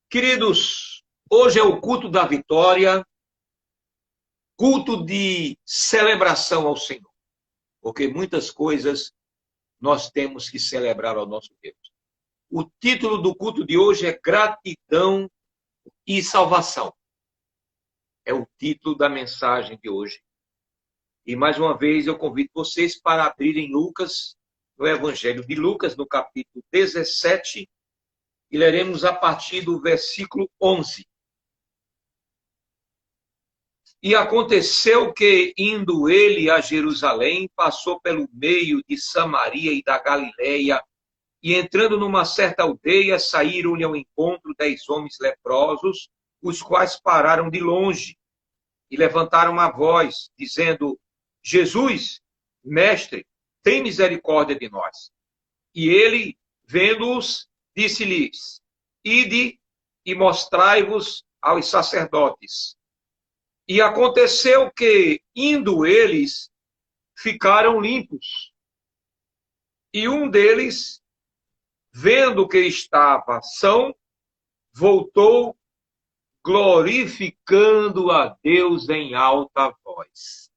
Queridos, hoje é o culto da vitória, culto de celebração ao Senhor, porque muitas coisas nós temos que celebrar ao nosso Deus. O título do culto de hoje é Gratidão e Salvação. É o título da mensagem de hoje. E mais uma vez eu convido vocês para abrirem Lucas, no Evangelho de Lucas, no capítulo 17, e leremos a partir do versículo 11. E aconteceu que, indo ele a Jerusalém, passou pelo meio de Samaria e da Galileia, e entrando numa certa aldeia, saíram-lhe ao encontro 10 homens leprosos, os quais pararam de longe e levantaram a voz, dizendo: Jesus, mestre, tem misericórdia de nós. E ele, vendo-os, disse-lhes: Ide e mostrai-vos aos sacerdotes. E aconteceu que, indo eles, ficaram limpos. E um deles, vendo que estava são, voltou, glorificando a Deus em alta voz.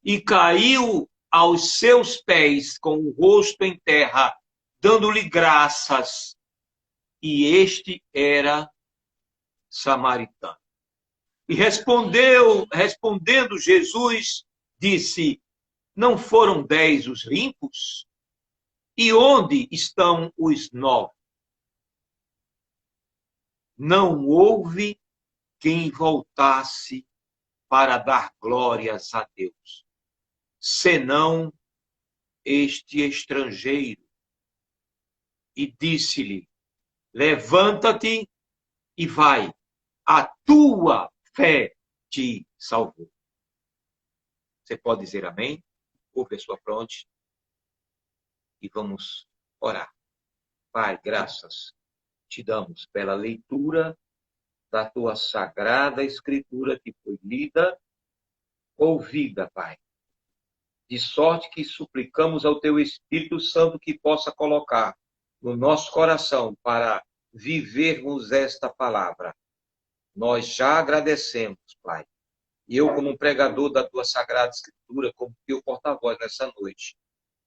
E caiu aos seus pés com o rosto em terra, dando-lhe graças. E este era samaritano. E respondendo Jesus, disse: Não foram 10 os limpos? E onde estão os 9? Não houve quem voltasse para dar glórias a Deus, senão este estrangeiro. E disse-lhe: Levanta-te e vai, a tua fé te salvou. Você pode dizer amém? Curva a sua fronte e vamos orar. Pai, graças te damos pela leitura da tua sagrada escritura que foi lida, ouvida, Pai. De sorte que suplicamos ao teu Espírito Santo que possa colocar no nosso coração para vivermos esta palavra. Nós já agradecemos, Pai. E eu, como um pregador da tua sagrada escritura, como teu porta-voz nessa noite,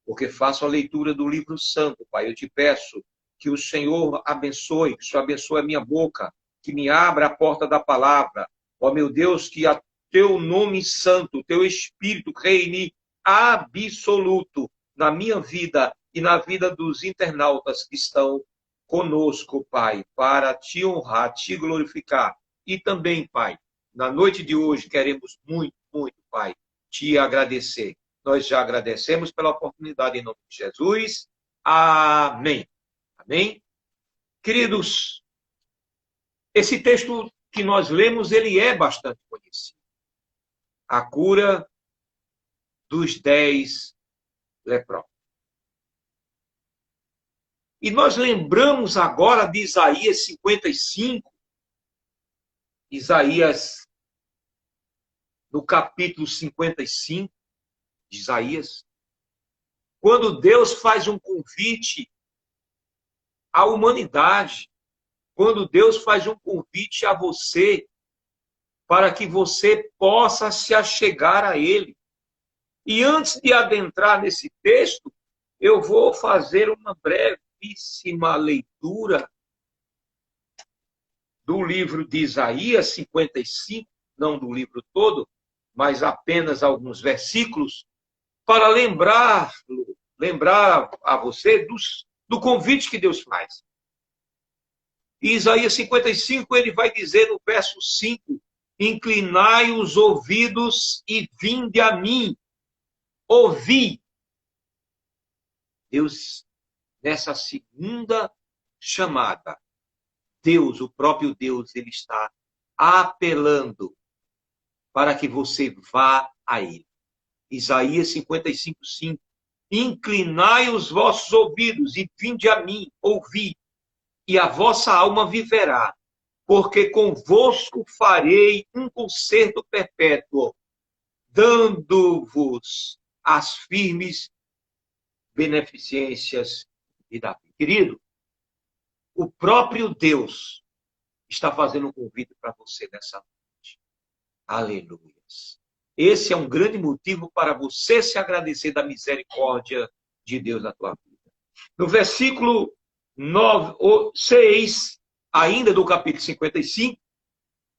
porque faço a leitura do livro santo, Pai, eu te peço que o Senhor abençoe, que o Senhor abençoe a minha boca, que me abra a porta da palavra. Ó meu Deus, que a teu nome santo, teu Espírito reine absoluto na minha vida e na vida dos internautas que estão conosco, Pai, para te honrar, te glorificar. E também, Pai, na noite de hoje queremos muito, muito, Pai, te agradecer. Nós já agradecemos pela oportunidade em nome de Jesus. Amém. Amém? Queridos, esse texto que nós lemos, ele é bastante conhecido. A cura dos 10 leprosos. E nós lembramos agora de Isaías 55. Isaías, no capítulo 55 de Isaías, quando Deus faz um convite à humanidade, quando Deus faz um convite a você, para que você possa se achegar a Ele. E antes de adentrar nesse texto, eu vou fazer uma brevíssima leitura do livro de Isaías 55, não do livro todo, mas apenas alguns versículos, para lembrar a você do convite que Deus faz. E Isaías 55, ele vai dizer no verso 5, inclinai os ouvidos e vinde a mim, ouvi. Deus, nessa segunda chamada, Deus, o próprio Deus, ele está apelando para que você vá a Ele. Isaías 55, 5. Inclinai os vossos ouvidos e vinde a mim, ouvi, e a vossa alma viverá, porque convosco farei um concerto perpétuo, dando-vos as firmes beneficências de Davi. Querido, o próprio Deus está fazendo um convite para você nessa noite. Aleluia. Esse é um grande motivo para você se agradecer da misericórdia de Deus na tua vida. No versículo 6, ainda do capítulo 55,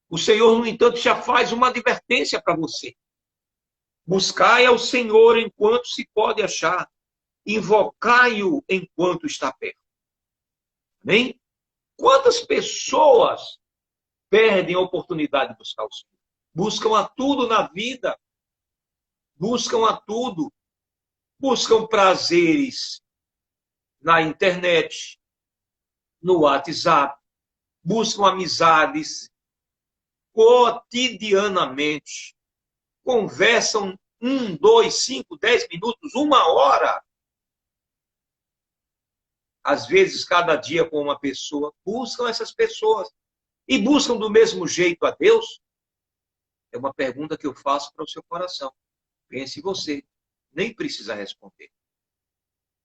o Senhor, no entanto, já faz uma advertência para você. Buscai ao Senhor enquanto se pode achar. Invocai-o enquanto está perto. Amém? Quantas pessoas perdem a oportunidade de buscar o Senhor? Buscam a tudo na vida. Buscam a tudo. Buscam prazeres na internet, no WhatsApp. Buscam amizades cotidianamente. Conversam 1, 2, 5, 10 minutos, 1 hora. Às vezes, cada dia com uma pessoa. Buscam essas pessoas. E buscam do mesmo jeito a Deus? É uma pergunta que eu faço para o seu coração. Pense você. Nem precisa responder.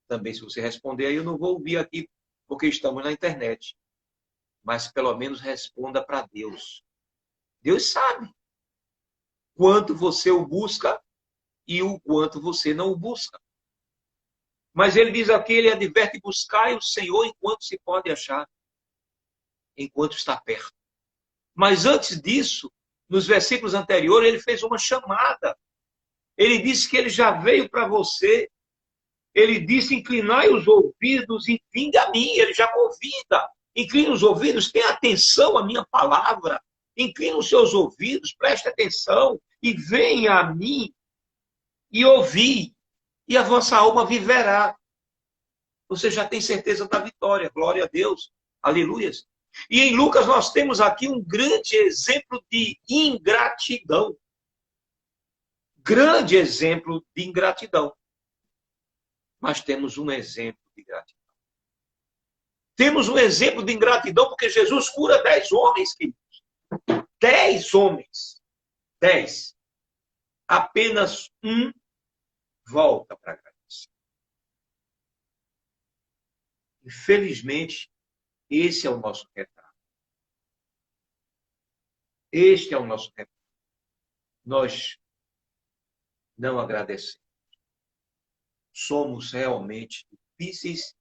Também, se você responder, aí eu não vou ouvir aqui, porque estamos na internet. Mas, pelo menos, responda para Deus. Deus sabe quanto você o busca e o quanto você não o busca. Mas ele diz aqui, ele adverte, buscai o Senhor enquanto se pode achar, enquanto está perto. Mas antes disso, nos versículos anteriores, ele fez uma chamada. Ele disse que ele já veio para você. Ele disse, inclinai os ouvidos e vinde a mim. Ele já convida. Incline os ouvidos, tenha atenção à minha palavra. Incline os seus ouvidos, preste atenção e venha a mim e ouvi. E a vossa alma viverá. Você já tem certeza da vitória. Glória a Deus. Aleluias. E em Lucas nós temos aqui um grande exemplo de ingratidão. Grande exemplo de ingratidão. Mas temos um exemplo de gratidão. Temos um exemplo de ingratidão porque Jesus cura 10 homens, queridos. 10 homens. 10. Apenas um volta para agradecer. Infelizmente, esse é o nosso retrato. Este é o nosso retrato. Nós não agradecemos. Somos realmente difíceis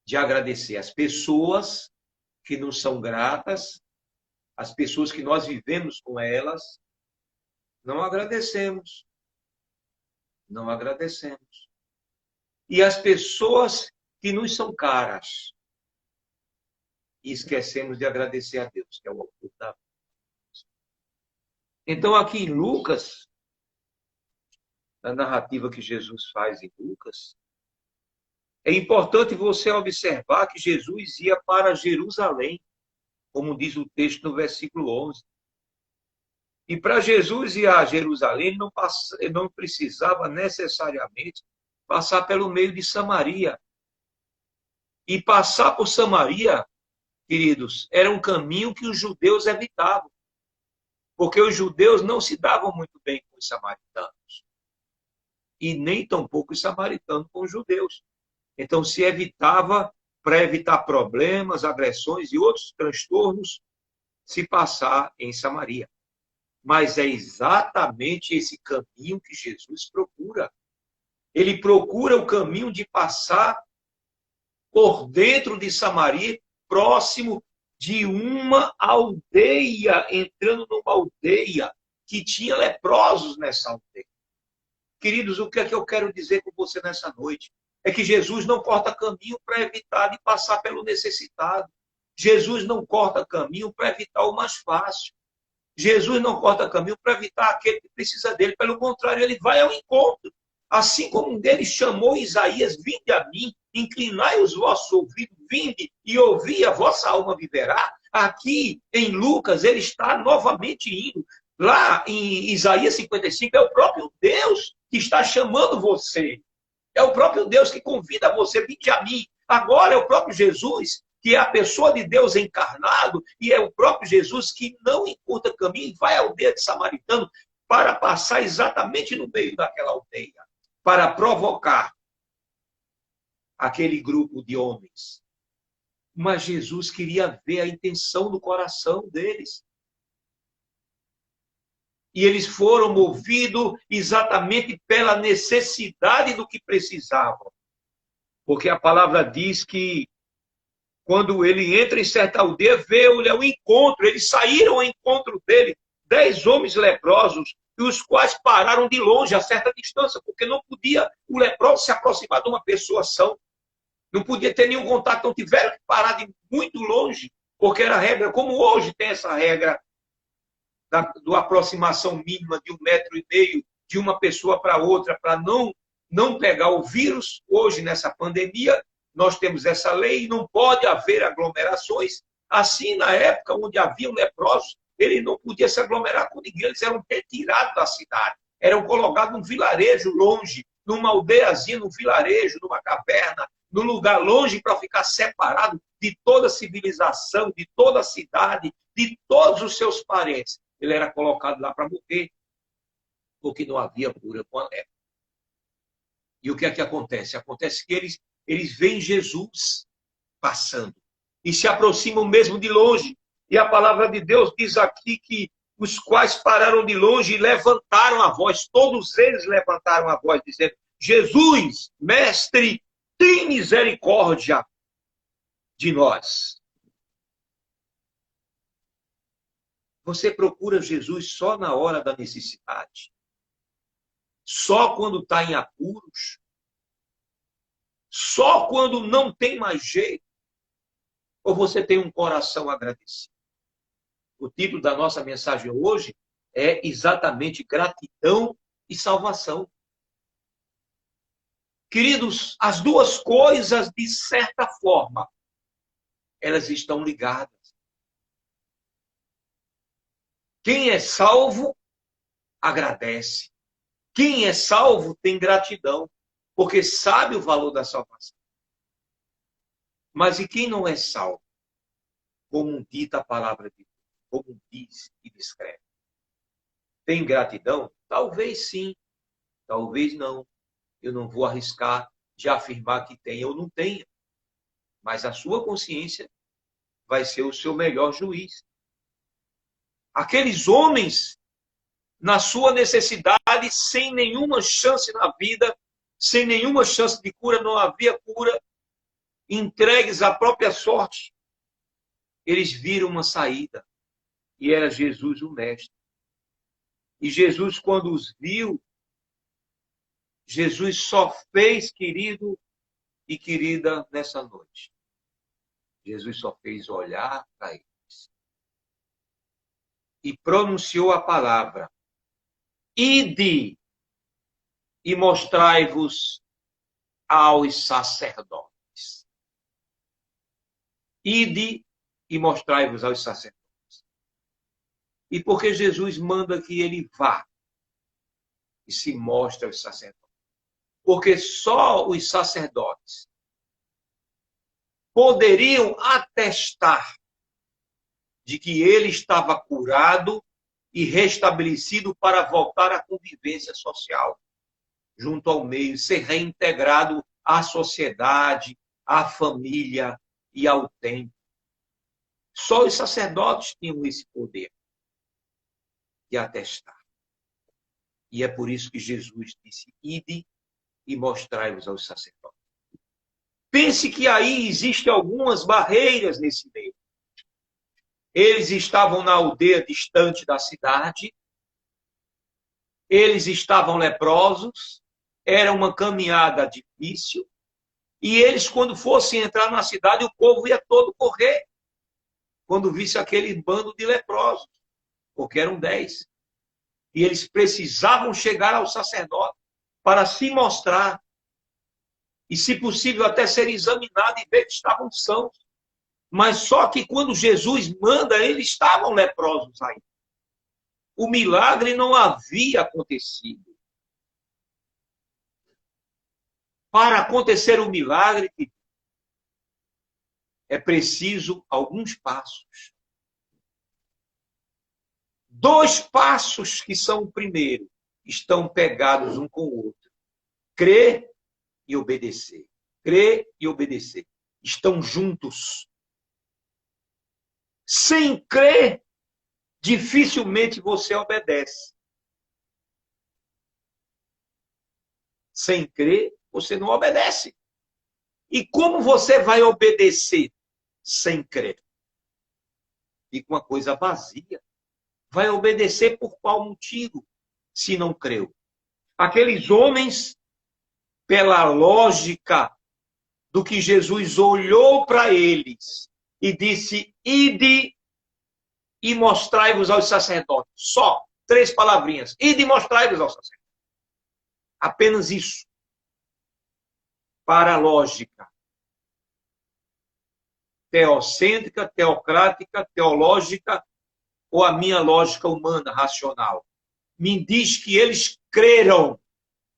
de agradecer. As pessoas que nos são gratas, as pessoas que nós vivemos com elas, não agradecemos. Não agradecemos. E as pessoas que nos são caras, e esquecemos de agradecer a Deus, que é o autor da vida. Então, aqui em Lucas, na narrativa que Jesus faz em Lucas, é importante você observar que Jesus ia para Jerusalém, como diz o texto no versículo 11. E para Jesus ir a Jerusalém, ele não precisava necessariamente passar pelo meio de Samaria. E passar por Samaria, queridos, era um caminho que os judeus evitavam. Porque os judeus não se davam muito bem com os samaritanos. E nem tampouco os samaritanos com os judeus. Então se evitava, para evitar problemas, agressões e outros transtornos, se passar em Samaria. Mas é exatamente esse caminho que Jesus procura. Ele procura o caminho de passar por dentro de Samaria, próximo de uma aldeia, entrando numa aldeia que tinha leprosos nessa aldeia. Queridos, o que é que eu quero dizer com você nessa noite? É que Jesus não corta caminho para evitar de passar pelo necessitado. Jesus não corta caminho para evitar o mais fácil. Jesus não corta caminho para evitar aquele que precisa dele. Pelo contrário, ele vai ao encontro. Assim como ele chamou Isaías, vinde a mim, inclinai os vossos ouvidos, vinde e ouvi, a vossa alma viverá. Aqui em Lucas, ele está novamente indo. Lá em Isaías 55, é o próprio Deus que está chamando você. É o próprio Deus que convida você, vinde a mim. Agora é o próprio Jesus, que é a pessoa de Deus encarnado, e é o próprio Jesus que não encurta caminho e vai à aldeia de Samaritano para passar exatamente no meio daquela aldeia, para provocar aquele grupo de homens Mas Jesus queria ver a intenção do coração deles. E eles foram movidos exatamente pela necessidade do que precisavam. Porque a palavra diz que quando ele entra em certa aldeia, veio-lhe ao encontro. Eles saíram ao encontro dele, 10 homens leprosos, e os quais pararam de longe, a certa distância, porque não podia o leproso se aproximar de uma pessoa sã. Não podia ter nenhum contato, não tiveram que parar de muito longe, porque era regra, como hoje tem essa regra da aproximação mínima de 1,5 metros de uma pessoa para outra, para não pegar o vírus. Hoje, nessa pandemia, nós temos essa lei e não pode haver aglomerações. Assim, na época onde haviam leprosos, ele não podia se aglomerar com ninguém, eles eram retirados da cidade, eram colocados num vilarejo longe, numa aldeiazinha, num vilarejo, numa caverna, num lugar longe para ficar separado de toda a civilização, de toda a cidade, de todos os seus parentes. Ele era colocado lá para morrer, porque não havia cura com a lepra. E o que é que acontece? Acontece que eles veem Jesus passando e se aproximam mesmo de longe. E a palavra de Deus diz aqui que os quais pararam de longe e levantaram a voz, todos eles levantaram a voz, dizendo: Jesus, mestre, tem misericórdia de nós. Você procura Jesus só na hora da necessidade? Só quando está em apuros? Só quando não tem mais jeito? Ou você tem um coração agradecido? O título da nossa mensagem hoje é exatamente gratidão e salvação. Queridos, as duas coisas, de certa forma, elas estão ligadas. Quem é salvo, agradece. Quem é salvo tem gratidão, porque sabe o valor da salvação. Mas e quem não é salvo? Como dita a palavra de Deus, como diz e descreve. Tem gratidão? Talvez sim, talvez não. Eu não vou arriscar de afirmar que tem ou não tenha. Mas a sua consciência vai ser o seu melhor juiz. Aqueles homens, na sua necessidade, sem nenhuma chance na vida, sem nenhuma chance de cura, não havia cura, entregues à própria sorte, eles viram uma saída. E era Jesus o mestre. E Jesus, quando os viu, Jesus só fez, querido e querida, nessa noite. Jesus só fez olhar para eles. E pronunciou a palavra: ide e mostrai-vos aos sacerdotes. Ide e mostrai-vos aos sacerdotes. E por que Jesus manda que ele vá e se mostre aos sacerdotes? Porque só os sacerdotes poderiam atestar de que ele estava curado e restabelecido para voltar à convivência social, junto ao meio, ser reintegrado à sociedade, à família e ao templo. Só os sacerdotes tinham esse poder de atestar. E é por isso que Jesus disse: ide e mostrai-vos aos sacerdotes. Pense que aí existem algumas barreiras nesse meio. Eles estavam na aldeia distante da cidade, eles estavam leprosos, era uma caminhada difícil, e eles, quando fossem entrar na cidade, o povo ia todo correr, quando visse aquele bando de leprosos, porque eram 10. E eles precisavam chegar ao sacerdote para se mostrar, e, se possível, até ser examinados e ver que estavam sãos. Mas só que quando Jesus manda, eles estavam leprosos ainda. O milagre não havia acontecido. Para acontecer o milagre, é preciso alguns passos. 2 passos que são o primeiro, estão pegados um com o outro. Crer e obedecer. Crer e obedecer. Estão juntos. Sem crer, dificilmente você obedece. Sem crer, você não obedece. E como você vai obedecer sem crer? Fica uma coisa vazia. Vai obedecer por qual motivo, se não creu? Aqueles homens, pela lógica do que Jesus olhou para eles e disse: ide e mostrai-vos aos sacerdotes. Só 3 palavrinhas. Ide e mostrai-vos aos sacerdotes. Apenas isso. Para a lógica teocêntrica, teocrática, teológica, ou a minha lógica humana, racional, me diz que eles creram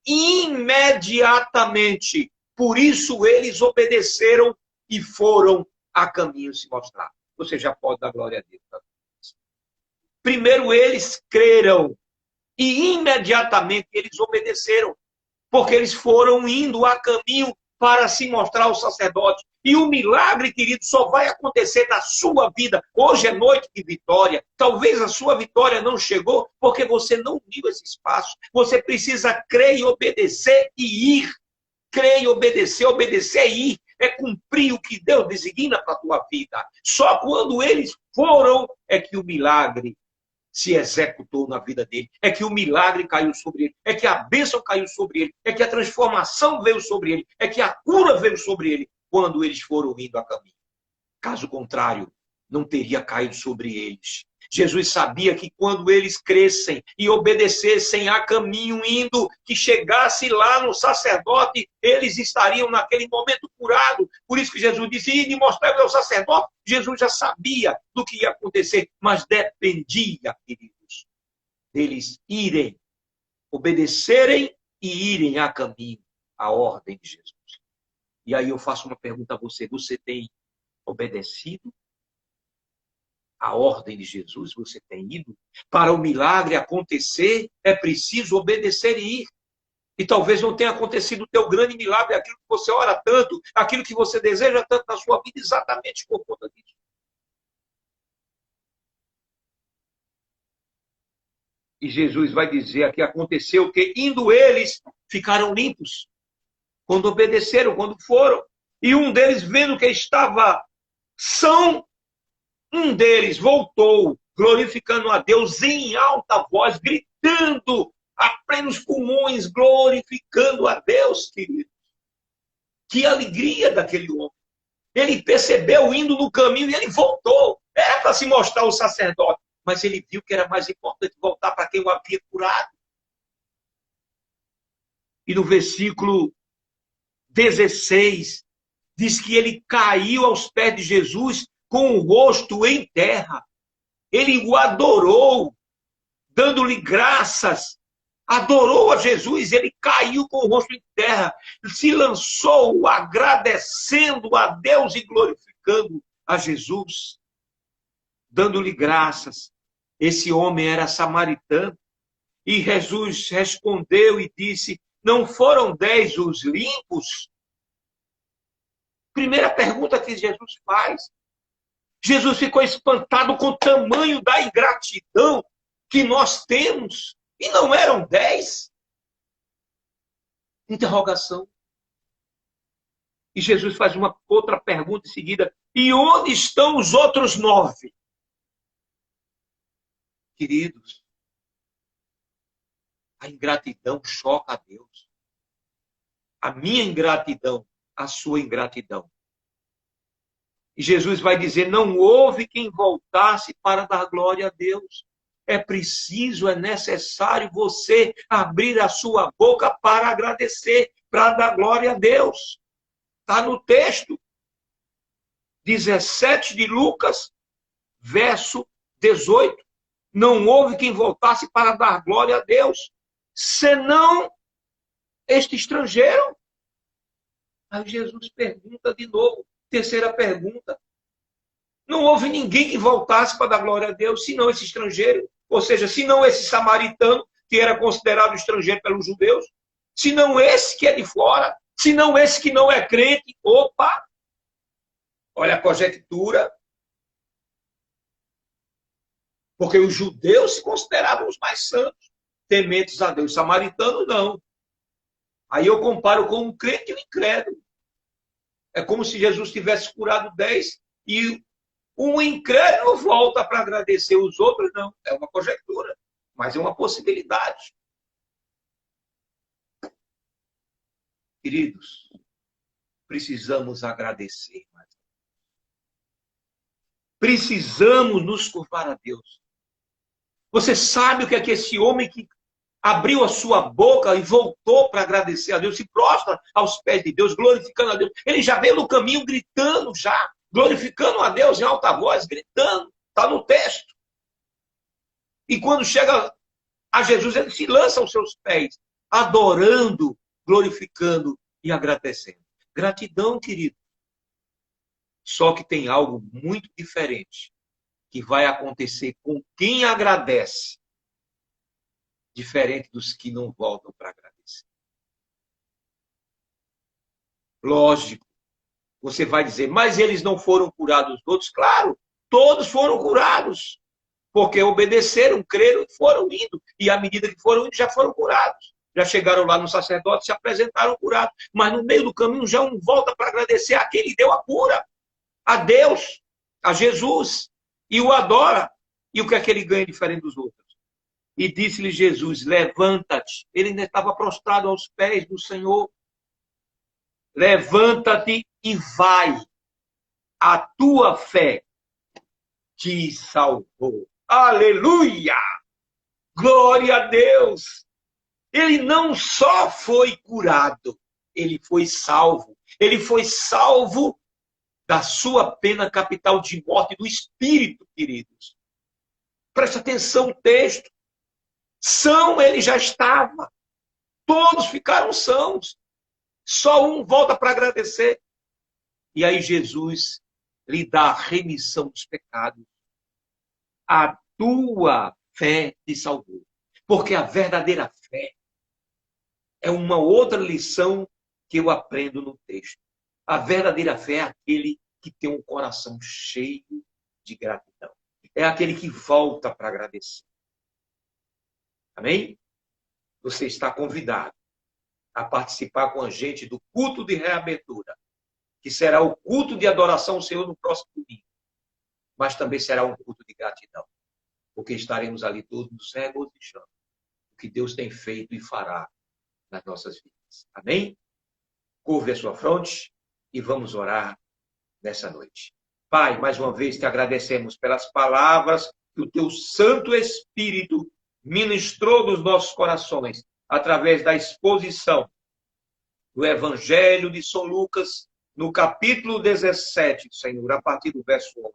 imediatamente. Por isso eles obedeceram e foram a caminho se mostrar. Você já pode dar glória a Deus. Primeiro eles creram e imediatamente eles obedeceram, porque eles foram indo a caminho para se mostrar ao sacerdote. E o milagre, querido, só vai acontecer na sua vida. Hoje é noite de vitória. Talvez a sua vitória não chegou porque você não viu esse espaço. Você precisa crer e obedecer e ir. Crer e obedecer, obedecer e ir. É cumprir o que Deus designa para a tua vida. Só quando eles foram é que o milagre se executou na vida dele, é que o milagre caiu sobre ele, é que a bênção caiu sobre ele, é que a transformação veio sobre ele, é que a cura veio sobre ele, quando eles foram indo a caminho. Caso contrário, não teria caído sobre eles. Jesus sabia que quando eles crescem e obedecessem a caminho indo, que chegasse lá no sacerdote, eles estariam naquele momento curados. Por isso que Jesus disse, ide e mostrai ao sacerdote. Jesus já sabia do que ia acontecer, mas dependia, queridos, deles irem, obedecerem e irem a caminho, a ordem de Jesus. E aí eu faço uma pergunta a você, você tem obedecido a ordem de Jesus? Você tem ido? Para o milagre acontecer, é preciso obedecer e ir. E talvez não tenha acontecido o teu grande milagre, aquilo que você ora tanto, aquilo que você deseja tanto na sua vida, exatamente por conta disso. E Jesus vai dizer que aconteceu que, indo eles, ficaram limpos. Quando obedeceram, quando foram. E um deles, vendo que estava são, um deles voltou, glorificando a Deus em alta voz, gritando a plenos pulmões, glorificando a Deus, querido. Que alegria daquele homem. Ele percebeu indo no caminho e ele voltou. Era para se mostrar ao sacerdote, mas ele viu que era mais importante voltar para quem o havia curado. E no versículo 16, diz que ele caiu aos pés de Jesus com o rosto em terra. Ele o adorou, dando-lhe graças. Adorou a Jesus, ele caiu com o rosto em terra, se lançou agradecendo a Deus e glorificando a Jesus, dando-lhe graças. Esse homem era samaritano. E Jesus respondeu e disse, não foram 10 os limpos? Primeira pergunta que Jesus faz. Jesus ficou espantado com o tamanho da ingratidão que nós temos. E não eram 10? Interrogação. E Jesus faz uma outra pergunta em seguida. E onde estão os outros 9? Queridos, a ingratidão choca a Deus. A minha ingratidão, a sua ingratidão. E Jesus vai dizer, não houve quem voltasse para dar glória a Deus. É preciso, é necessário você abrir a sua boca para agradecer, para dar glória a Deus. Está no texto 17 de Lucas, verso 18. Não houve quem voltasse para dar glória a Deus, senão este estrangeiro. Aí Jesus pergunta de novo, terceira pergunta. Não houve ninguém que voltasse para dar glória a Deus, senão esse estrangeiro. Ou seja, se não esse samaritano, que era considerado estrangeiro pelos judeus, se não esse que é de fora, se não esse que não é crente, opa! Olha a conjectura. Porque os judeus se consideravam os mais santos, tementes a Deus. Os samaritanos, não. Aí eu comparo com um crente e um incrédulo. É como se Jesus tivesse curado 10 e um incrédulo volta para agradecer, os outros não. É uma conjectura, mas é uma possibilidade. Queridos, precisamos agradecer. Precisamos nos curvar a Deus. Você sabe o que é que esse homem que abriu a sua boca e voltou para agradecer a Deus, se prostra aos pés de Deus, glorificando a Deus. Ele já veio no caminho gritando já, glorificando a Deus em alta voz, gritando. Está no texto. E quando chega a Jesus, ele se lança aos seus pés, adorando, glorificando e agradecendo. Gratidão, querido. Só que tem algo muito diferente que vai acontecer com quem agradece, diferente dos que não voltam para agradecer. Lógico, você vai dizer, mas eles não foram curados todos? Claro, todos foram curados, porque obedeceram, creram e foram indo. E à medida que foram indo, já foram curados. Já chegaram lá no sacerdote, se apresentaram curados. Mas no meio do caminho já um volta para agradecer a quem lhe deu a cura. A Deus, a Jesus. E o adora. E o que é que ele ganha diferente dos outros? E disse-lhe Jesus, levanta-te. Ele ainda estava prostrado aos pés do Senhor. Levanta-te e vai. A tua fé te salvou. Aleluia! Glória a Deus! Ele não só foi curado, ele foi salvo. Ele foi salvo da sua pena capital de morte do espírito, queridos. Preste atenção no texto. São ele já estava. Todos ficaram sãos. Só um volta para agradecer. E aí Jesus lhe dá a remissão dos pecados. A tua fé te salvou. Porque a verdadeira fé é uma outra lição que eu aprendo no texto. A verdadeira fé é aquele que tem um coração cheio de gratidão. É aquele que volta para agradecer. Amém? Você está convidado a participar com a gente do culto de reabertura, que será o culto de adoração ao Senhor no próximo domingo. Mas também será um culto de gratidão, porque estaremos ali todos nos regozijando o que Deus tem feito e fará nas nossas vidas. Amém? Curve a sua fronte e vamos orar nessa noite. Pai, mais uma vez te agradecemos pelas palavras que o teu Santo Espírito ministrou nos nossos corações através da exposição do Evangelho de São Lucas, no capítulo 17, Senhor, a partir do verso 11,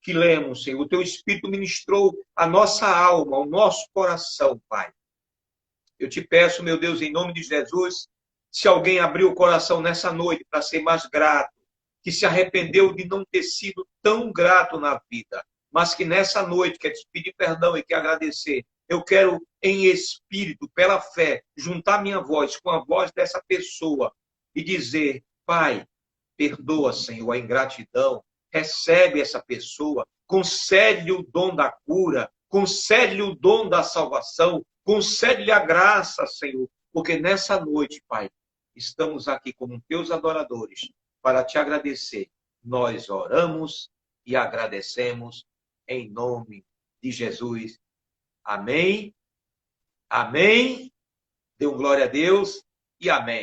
que lemos, Senhor. O teu Espírito ministrou a nossa alma, o nosso coração, Pai. Eu te peço, meu Deus, em nome de Jesus, se alguém abriu o coração nessa noite para ser mais grato, que se arrependeu de não ter sido tão grato na vida, mas que nessa noite quer te pedir perdão e quer agradecer, eu quero, em espírito, pela fé, juntar minha voz com a voz dessa pessoa e dizer, Pai, perdoa, Senhor, a ingratidão, recebe essa pessoa, concede-lhe o dom da cura, concede-lhe o dom da salvação, concede-lhe a graça, Senhor, porque nessa noite, Pai, estamos aqui como teus adoradores para te agradecer. Nós oramos e agradecemos em nome de Jesus. Amém. Amém. Dê glória a Deus e amém.